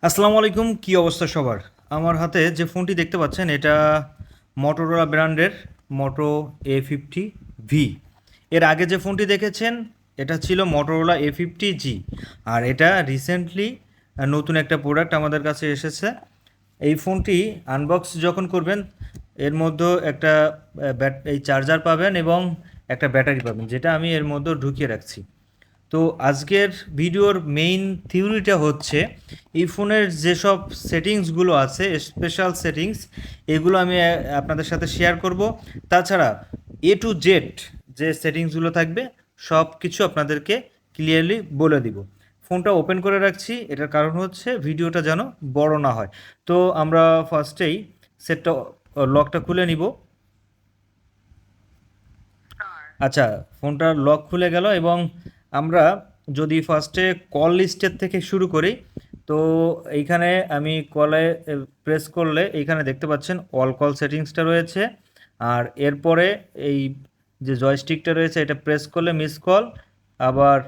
আসসালামু আলাইকুম, কি অবস্থা সবার? আমার হাতে যে ফোনটি দেখতে পাচ্ছেন এটা মটোরোলা ব্র্যান্ডের Moto A50V। এর আগে যে ফোনটি দেখেছেন এটা ছিল মটোরোলা A50G। আর এটা রিসেন্টলি নতুন একটা প্রোডাক্ট আমাদের কাছে এসেছে। এই ফোনটি আনবক্স যখন করবেন এর মধ্যে একটা এই চার্জার পাবেন এবং একটা ব্যাটারি পাবেন, যেটা আমি এর মধ্যে ঢুকিয়ে রাখছি। তো আজকের ভিডিওর মেইন থিওরিটা হচ্ছে এই ফোনের যেসব সেটিংসগুলো আছে, স্পেশাল সেটিংস, এগুলো আমি আপনাদের সাথে শেয়ার করব। তাছাড়া A to Z যে সেটিংসগুলো থাকবে সব কিছু আপনাদেরকে ক্লিয়ারলি বলে দিব। ফোনটা ওপেন করে রাখছি, এটার কারণ হচ্ছে ভিডিওটা যেন বড় না হয়। তো আমরা ফার্স্টেই সেটটা লকটা খুলে নিব। আচ্ছা, ফোনটার লক খুলে গেল এবং আমরা যদি ফার্স্টে কল লিস্টের থেকে শুরু করি, তো এইখানে আমি কলে প্রেস করলে এইখানে দেখতে পাচ্ছেন অল কল সেটিংসটা রয়েছে। আর এরপরে এই যে জয়স্টিকটা রয়েছে এটা প্রেস করলে মিস কল, আবার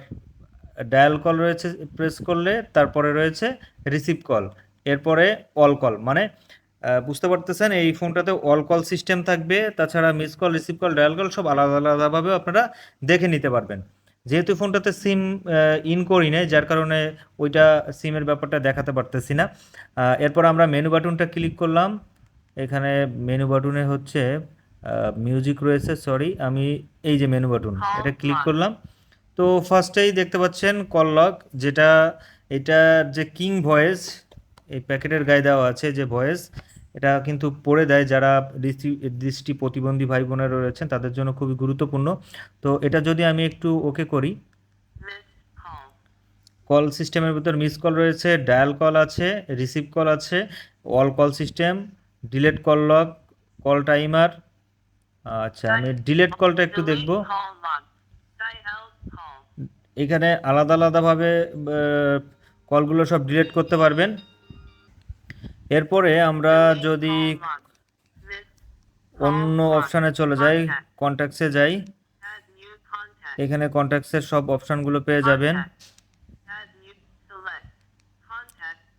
ডায়াল কল রয়েছে প্রেস করলে, তারপরে রয়েছে রিসিভ কল, এরপরে অল কল। মানে বুঝতে পারতেছেন এই ফোনটাতে অল কল সিস্টেম থাকবে, তাছাড়া miss call, receive call, dial call সব আলাদা আলাদাভাবে আপনারা দেখে নিতে পারবেন। যেহেতু ফোনটাতে সিম ইন করি নাই, যার কারণে ওইটা সিমের ব্যাপারটা দেখাতে পারতেছি না। এরপর আমরা মেনু বাটনটা ক্লিক করলাম। এখানে মেনু বাটনে হচ্ছে মিউজিক রয়েছে, সরি আমি এই যে মেনু বাটন এটা ক্লিক করলাম। তো ফার্স্টেই দেখতে পাচ্ছেন কল লগ, যেটা এটার যে কিং ভয়েস এই প্যাকেটের গায়ে দেওয়া আছে, যে ভয়েস এটা কিন্তু পড়ে দেয় যারা দৃষ্টি প্রতিবন্ধী ভাই বোনেরা রয়েছেন তাদের জন্য খুবই গুরুত্বপূর্ণ। তো এটা যদি আমি একটু ওকে করি, কল সিস্টেমের ভিতর মিস কল রয়েছে, ডায়াল কল আছে, রিসিভ কল আছে, all call system, delete call log, call timer. আচ্ছা, আমি ডিলেট কলটা একটু দেখব। এখানে আলাদা আলাদাভাবে কলগুলো সব ডিলিট করতে পারবেন। এরপরে আমরা যদি অন্য অপশানে চলে যাই, কন্ট্যাক্টসে যাই, এখানে কন্ট্যাক্টসের সব অপশানগুলো পেয়ে যাবেন।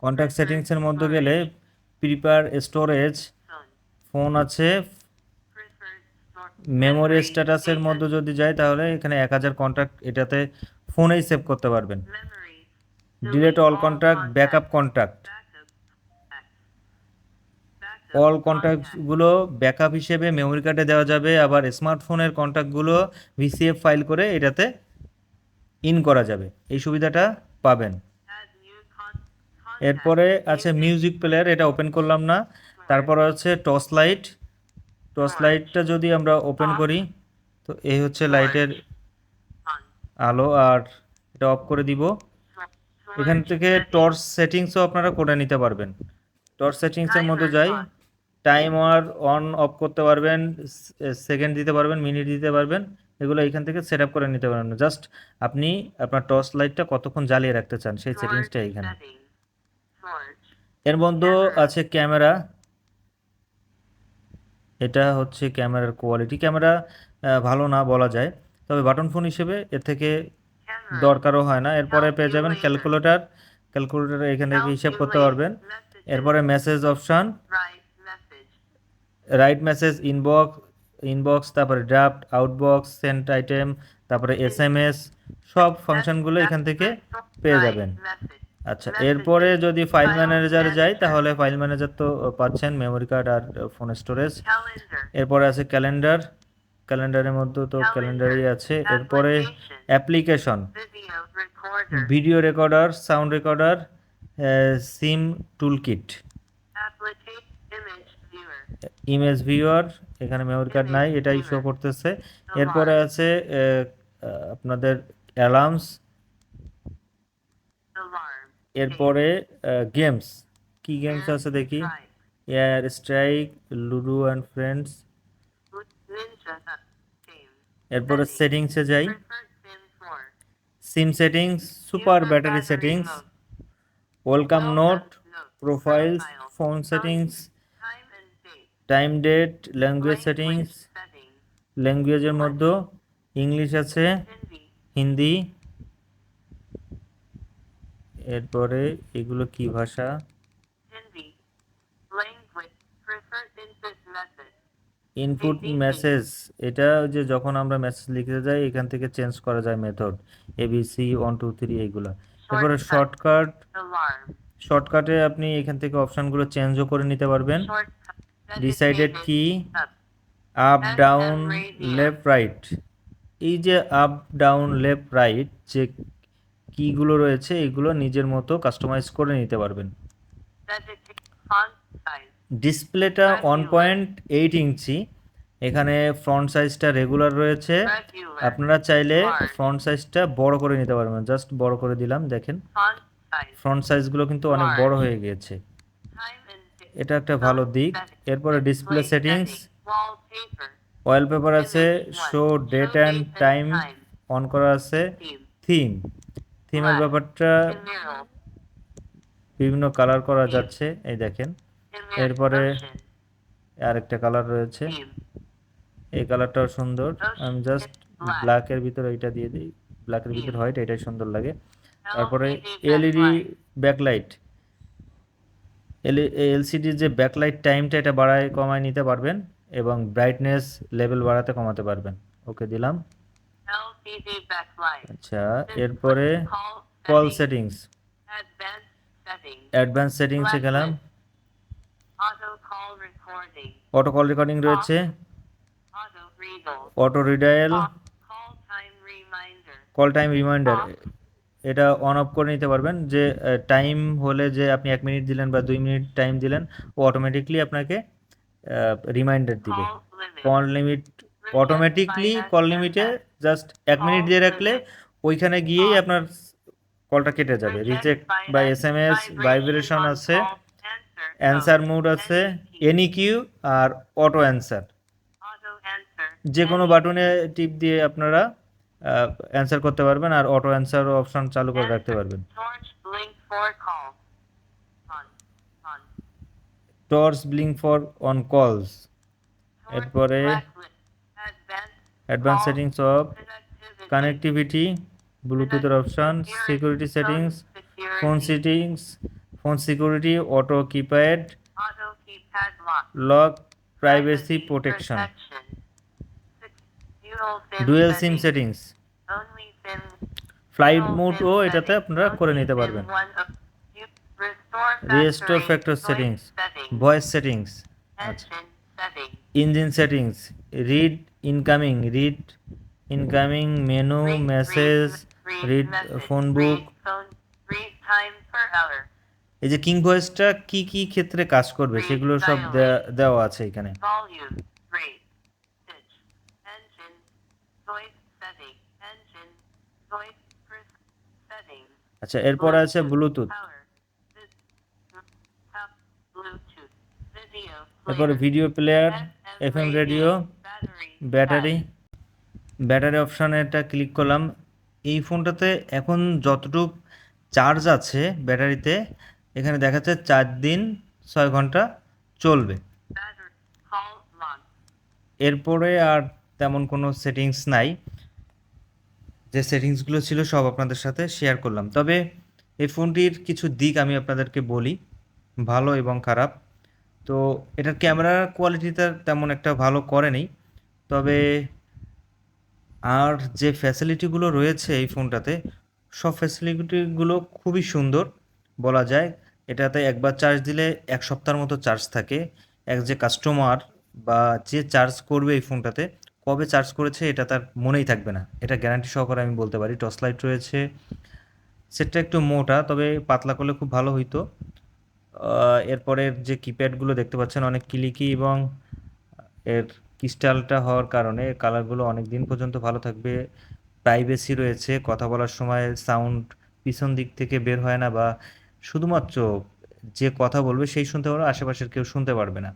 কন্ট্যাক্ট সেটিংসের মধ্যে গেলে প্রিপেয়ার স্টোরেজ, ফোন আছে, মেমোরি স্ট্যাটাসের মধ্যে যদি যাই তাহলে এখানে 1000 কন্ট্যাক্ট এটাতে ফোনেই সেভ করতে পারবেন। Delete all contact, backup contact, all কন্ট্যাক্টগুলো ব্যাকআপ হিসেবে মেমোরি কার্ডে দেওয়া যাবে, আবার স্মার্টফোনের কন্ট্যাক্টগুলো ভিসিএফ ফাইল করে এটাতে ইন করা যাবে, এই সুবিধাটা পাবেন। এরপরে আছে মিউজিক প্লেয়ার, এটা ওপেন করলাম না। তারপর আছে টর্চ লাইট, টর্চ লাইটটা যদি আমরা ওপেন করি তো এই হচ্ছে লাইটের আলো, আর এটা অফ করে দিব। এখান থেকে টর্চ সেটিংসও আপনারা করে নিতে পারবেন। টর্চ সেটিংসের মধ্যে যাই, টাইম আর অন অফ করতে পারবেন, সেকেন্ড দিতে পারবেন, মিনিট দিতে পারবেন, এগুলো এখান থেকে সেট আপ করে নিতে পারবেন। জাস্ট আপনি আপনার টর্চ লাইটটা কতক্ষণ জ্বালিয়ে রাখতে চান সেই সেটিংসটা এইখানে। এর মধ্যে আছে ক্যামেরা, এটা হচ্ছে ক্যামেরার কোয়ালিটি। ক্যামেরা ভালো না বলা যায়, তবে বাটন ফোন হিসেবে এর থেকে দরকারও হয় না। এরপরে পেয়ে যাবেন ক্যালকুলেটর, ক্যালকুলেটরে এখান থেকে হিসাব করতে পারবেন। এরপরে message option, right message, inbox, inbox, তারপরে ড্রাফট, আউটবক্স, সেন্ট আইটেম, তারপরে এসএমএস, সব ফাংশনগুলো এখান থেকে পেয়ে যাবেন। আচ্ছা, এরপরে যদি ফাইল ম্যানেজারে যাই তাহলে ফাইল ম্যানেজার তো পাচ্ছেন, মেমোরি কার্ড আর ফোন স্টোরেজ। এরপরে আছে ক্যালেন্ডার, ক্যালেন্ডারের মধ্যে তো ক্যালেন্ডারই আছে। এরপরে application, video recorder, sound recorder, SIM toolkit, image viewer, এখানে মেমোরি কার্ড নাই এটাই শো করতেছে। এরপরে আছে আপনাদের অ্যালার্মস, এরপরে গেমস, কি গেমস আছে দেখি, air strike, ludo and friends. এরপরে সেটিংসে যাই, SIM settings, super battery settings, welcome note, profiles, phone settings, time date, language settings, ল্যাঙ্গুয়েজের মধ্যে ইংলিশ আছে, হিন্দি, এরপরে এগুলো কি ভাষা? Hindi. Language. Prefer input method. Input ABC. Message, এটা ওই যে যখন আমরা মেসেজ লিখতে যাই এখান থেকে চেঞ্জ করা যায় মেথড, এবিসি 1 2 3 এইগুলো। এরপরে শর্টকাট, Alarm. শর্টকাটে আপনি এখান থেকে অপশানগুলো চেঞ্জও করে নিতে পারবেন। Shortcut. Decided Designated. কি, Up. Up down FM radio. Left right, এই যে আপ ডাউন লেফট রাইট যে কিগুলো রয়েছে এগুলো নিজের মতো কাস্টমাইজ করে নিতে পারবেন। Dedicated. Font size. ডিসপ্লেটা Regular. 1.8 ইঞ্চি, এখানে ফ্রন্ট সাইজটা রেগুলার রয়েছে, Regular. আপনারা চাইলে Large. ফ্রন্ট সাইজটা বড় করে নিতে পারবেন। জাস্ট বড় করে দিলাম, দেখেন Font size. ফ্রন্ট সাইজগুলো কিন্তু অনেক Large. বড় হয়ে গিয়েছে, Time and date. এটা একটা ভালো দিক। Setting. এরপরে display Display settings, setting. Wallpaper. Wallpaper আছে, Image one. Show date Show and date and time time. On করা আছে, Theme. থিম, থিমের Black. ব্যাপারটা Emerald. বিভিন্ন কালার করা Theme. যাচ্ছে, এই দেখেন। Emerald. এরপরে Ocean. আরেকটা কালার রয়েছে, Theme. এই কালারটাও সুন্দর। আমি জাস্ট Black. ব্ল্যাকের ভিতরে এইটা দিয়ে দিই, ব্ল্যাকের ভিতরে হোয়াইট, এটাই সুন্দর লাগে। তারপরে LCD এলইডি backlight. ব্যাকলাইট, এলসিডির যে ব্যাকলাইট টাইমটা এটা বাড়ায় কমায় নিতে পারবেন এবং ব্রাইটনেস লেভেল বাড়াতে কমাতে পারবেন। ওকে দিলাম। LCD backlight. আচ্ছা, এরপরে Call call settings. Settings, Advanced settings. Advance সেটিংসে গেলাম, Auto call recording. Auto call recording রয়েছে, Auto readle. Auto redial, Call time reminder. Call time reminder, এটা অন অফ করে নিতে পারবেন যে টাইম হলে যে আপনি 1 মিনিট দিলেন বা 2 মিনিট টাইম দিলেন ও অটোমেটিকলি আপনাকে রিমাইন্ডার দিবে। Call limit. Call limit, automatically call লিমিটে জাস্ট 1 মিনিট দিয়ে রাখলে ওইখানে গিয়েই আপনার কলটা কেটে যাবে। রিজেক্ট বাই এসএমএস, ভাইব্রেশন আছে, অ্যান্সার মোড আছে, any Q R auto answer, Auto answer. যে কোনো বাটনে টিপ দিয়ে আপনারা অ্যান্সার করতে পারবেন আর অটো অ্যান্সার অপশন চালু করে রাখতে পারবেন। Torch blink for call. On. On. Torch blink for on কলস, Torch এরপরে blacklit. Advanced. Advance call settings of connectivity. Connectivity, ব্লুটুথের option, security settings, phone settings, phone security, auto keypad Auto keypad lock. Lock, privacy protection, protection. Dual SIM dual SIM settings. Settings, Only SIM. Flight Dual মোডও SIM এটাতে settings. আপনারা করে Only নিতে SIM পারবেন। one of- Restore restore factory. Factor Voice settings, settings. Voice settings, আচ্ছা, Engine settings. Engine settings, read incoming, read incoming menu, message, read message, phone বুক। read phone, read time per hour. এই যে king ভয়েসটা কি কি ক্ষেত্রে কাজ করবে সেগুলো সব দেওয়া আছে এখানে। Volume, rate, pitch, engine, voice setting, engine, voice settings. আচ্ছা, এরপরে আছে Bluetooth, Power, tap, Bluetooth, video এরপরে player, video player, FM FM radio, battery, battery, battery অপশানেটা ক্লিক করলাম। এই ফোনটাতে এখন যতটুক চার্জ আছে ব্যাটারিতে এখানে দেখাচ্ছে 4 দিন 6 ঘন্টা চলবে। battery, call log, এরপরে আর তেমন কোনো সেটিংস নাই, যে সেটিংসগুলো ছিল সব আপনাদের সাথে শেয়ার করলাম। তবে এই ফোনটির কিছু দিক আমি আপনাদেরকে বলি, ভালো এবং খারাপ। তো এটার ক্যামেরা কোয়ালিটিটা তেমন একটা ভালো করেনি, তবে আর যে ফ্যাসিলিটিগুলো রয়েছে এই ফোনটাতে সব ফ্যাসিলিটিগুলো খুবই সুন্দর বলা যায়। এটাতে একবার চার্জ দিলে 1 সপ্তাহের মতো চার্জ থাকে। যে কাস্টমার বা যে চার্জ করবে এই ফোনটাতে কবে চার্জ করেছে এটা তার মনেই থাকবে না, এটা গ্যারান্টি সহকারে আমি বলতে পারি। টর্চ লাইট রয়েছে, সেটটা একটু মোটা, তবে পাতলা করলে খুব ভালো হইতো। এরপরের যে কিপ্যাডগুলো দেখতে পাচ্ছেন অনেক ক্লিকি এবং এর ক্রিস্টালটা হওয়ার কারণে কালারগুলো অনেক দিন পর্যন্ত ভালো থাকবে। প্রাইভেসি রয়েছে, কথা বলার সময় সাউন্ড পিছন দিক থেকে বের হয় না বা শুধুমাত্র যে কথা বলবে সেই শুনতে পারবে, আশেপাশের কেউ শুনতে পারবে না।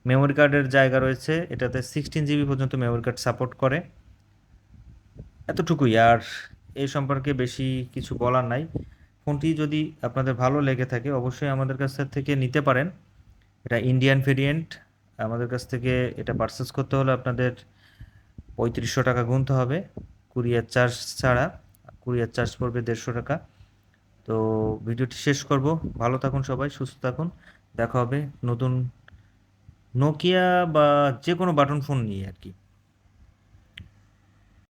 মেমোরি কার্ডের জায়গা রয়েছে, এটাতে 16 জিবি পর্যন্ত মেমোরি কার্ড সাপোর্ট করে। এতটুকুই, আর এই সম্পর্কে বেশি কিছু বলার নাই। ফোনটি যদি আপনাদের ভালো লেগে থাকে অবশ্যই আমাদের কাছ থেকে নিতে পারেন। এটা ইন্ডিয়ান ভেরিয়েন্ট, আমাদের কাছ থেকে এটা পারচেস করতে হলে আপনাদের 3500 টাকা গুনতে হবে কুরিয়ার চার্জ ছাড়া। কুরিয়ার চার্জ পড়বে 150 টাকা। তো ভিডিওটি শেষ করব। ভালো থাকুন সবাই, সুস্থ থাকুন। দেখা হবে নতুন নোকিয়া বা যে কোনো বাটন ফোন নিয়ে আর কি।